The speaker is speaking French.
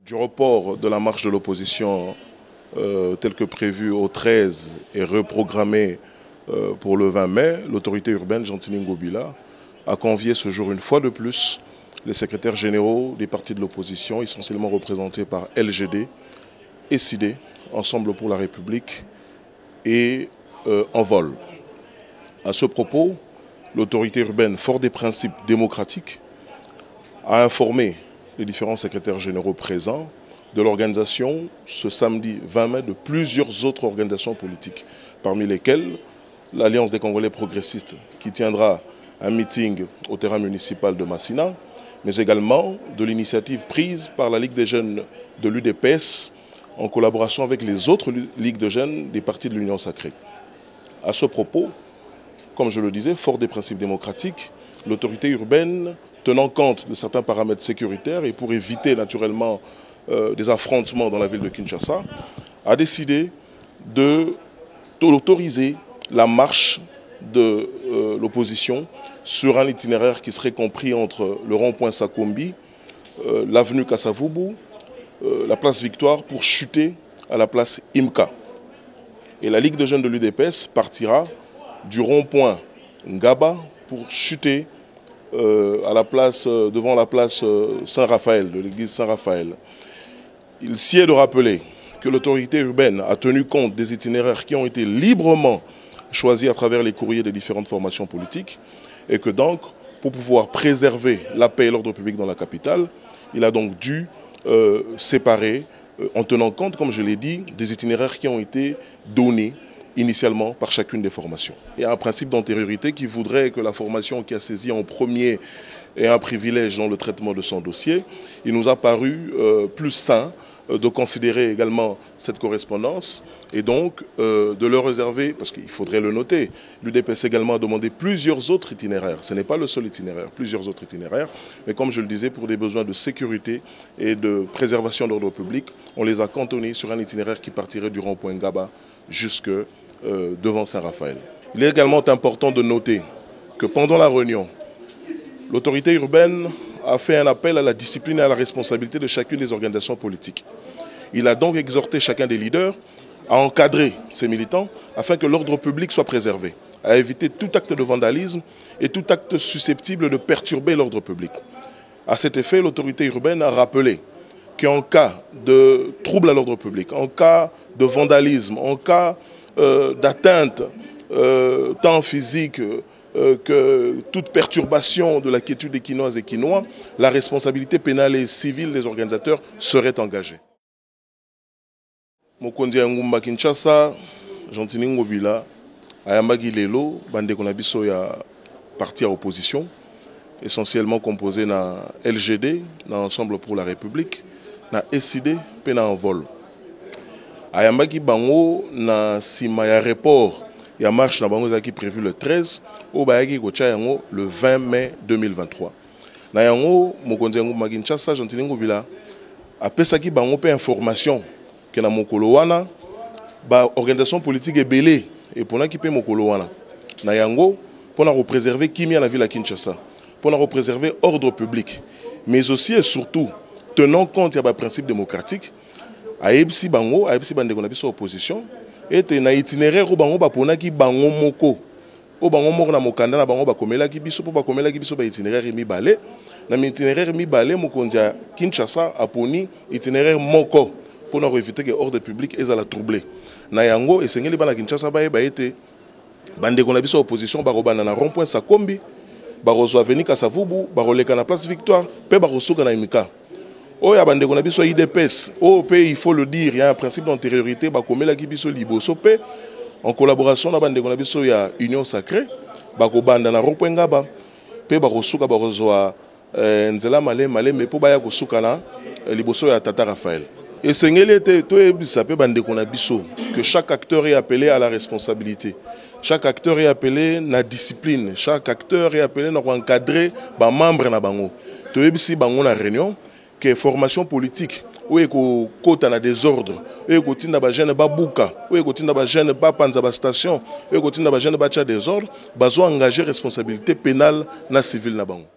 Du report de la marche de l'opposition tel que prévu au 13 et reprogrammé pour le 20 mai, l'autorité urbaine Gentini Ngobila a convié ce jour une fois de plus les secrétaires généraux des partis de l'opposition, essentiellement représentés par LGD et SID, Ensemble pour la République et Envol. À ce propos, l'autorité urbaine, fort des principes démocratiques, a informé les différents secrétaires généraux présents de l'organisation ce samedi 20 mai de plusieurs autres organisations politiques, parmi lesquelles l'Alliance des Congolais progressistes qui tiendra un meeting au terrain municipal de Massina, mais également de l'initiative prise par la Ligue des jeunes de l'UDPS en collaboration avec les autres ligues de jeunes des partis de l'Union sacrée. À ce propos, comme je le disais, fort des principes démocratiques, l'autorité urbaine, tenant compte de certains paramètres sécuritaires et pour éviter naturellement des affrontements dans la ville de Kinshasa, a décidé d'autoriser la marche de l'opposition sur un itinéraire qui serait compris entre le rond-point Sakombi, l'avenue Kassavubu, la place Victoire pour chuter à la place Imka. Et la Ligue de jeunes de l'UDPS partira du rond-point Ngaba pour chuter à la place, devant la place Saint-Raphaël, de l'église Saint-Raphaël. Il s'y est de rappeler que l'autorité urbaine a tenu compte des itinéraires qui ont été librement choisis à travers les courriers des différentes formations politiques et que donc, pour pouvoir préserver la paix et l'ordre public dans la capitale, il a donc dû séparer, en tenant compte, comme je l'ai dit, des itinéraires qui ont été donnés initialement par chacune des formations. Il y a un principe d'antériorité qui voudrait que la formation qui a saisi en premier ait un privilège dans le traitement de son dossier. Il nous a paru plus sain de considérer également cette correspondance et donc de le réserver, parce qu'il faudrait le noter, l'UDPS également a demandé plusieurs autres itinéraires. Ce n'est pas le seul itinéraire, plusieurs autres itinéraires, mais comme je le disais, pour des besoins de sécurité et de préservation de l'ordre public, on les a cantonnés sur un itinéraire qui partirait du rond-point Ngaba jusque devant Saint-Raphaël. Il est également important de noter que pendant la réunion, l'autorité urbaine a fait un appel à la discipline et à la responsabilité de chacune des organisations politiques. Il a donc exhorté chacun des leaders à encadrer ses militants afin que l'ordre public soit préservé, à éviter tout acte de vandalisme et tout acte susceptible de perturber l'ordre public. À cet effet, l'autorité urbaine a rappelé qu'en cas de trouble à l'ordre public, en cas de vandalisme, en cas d'atteinte tant physique que toute perturbation de la quiétude des Kinoises et Kinois, la responsabilité pénale et civile des organisateurs serait engagée. Mokondi Ngumba Kinshasa, Gentini Ngobila, Ayambagi Lelo, bande konabiso ya parti à opposition, essentiellement composé na LGD, na Ensemble pour la République, na SID, pe na Envol. Ayambaki bango na sima ya report ya marche na bango zaki prévu le 13 au bayaki kocha yango le 20 mai 2023. Na yango mokonzi Ngumba Kinshasa Gentini Ngobila apesaki bango pe information que na mokolo wana ba organisation politique ebele et pona ki pe mokolo wana. Na yango pona représerver kimia na ville à Kinshasa, pona représerver ordre public, mais aussi et surtout tenant compte ya ba principe démocratique. Aebsi bango, aebsi bande ko na biso opposition ete na itinéraire o bango baponaki bango moko o bango moko na mokanda na bango bakomelaki biso po bakomelaki biso ba itinéraire mibale na itinéraire mibale mokonzi ya Kinshasa aponi itinéraire moko pour éviter que l'ordre public est à la troubler. Na yango esengeli bana Kinshasa ba ete bande ko na biso opposition barobana na rond-point Sakombi barozo avenue Kassavubu baroleka na place Victoire pe barosoka na Imika. Oh, il y a des IDPS. Oh, il faut le dire, il y a un principe d'antériorité. En collaboration avec l'Union sacrée, il et que chaque acteur est appelé à la responsabilité. Chaque acteur est appelé à la discipline. Chaque acteur est appelé à encadrer les membres de la réunion. Que formation politique ou eko kota na désordre ou eko tinda ba jeune ba buka ou eko tinda ba jeune ba panza ba station ou eko tinda ba jeune ba cha désordre bazo engager responsabilité pénale na civile na bango.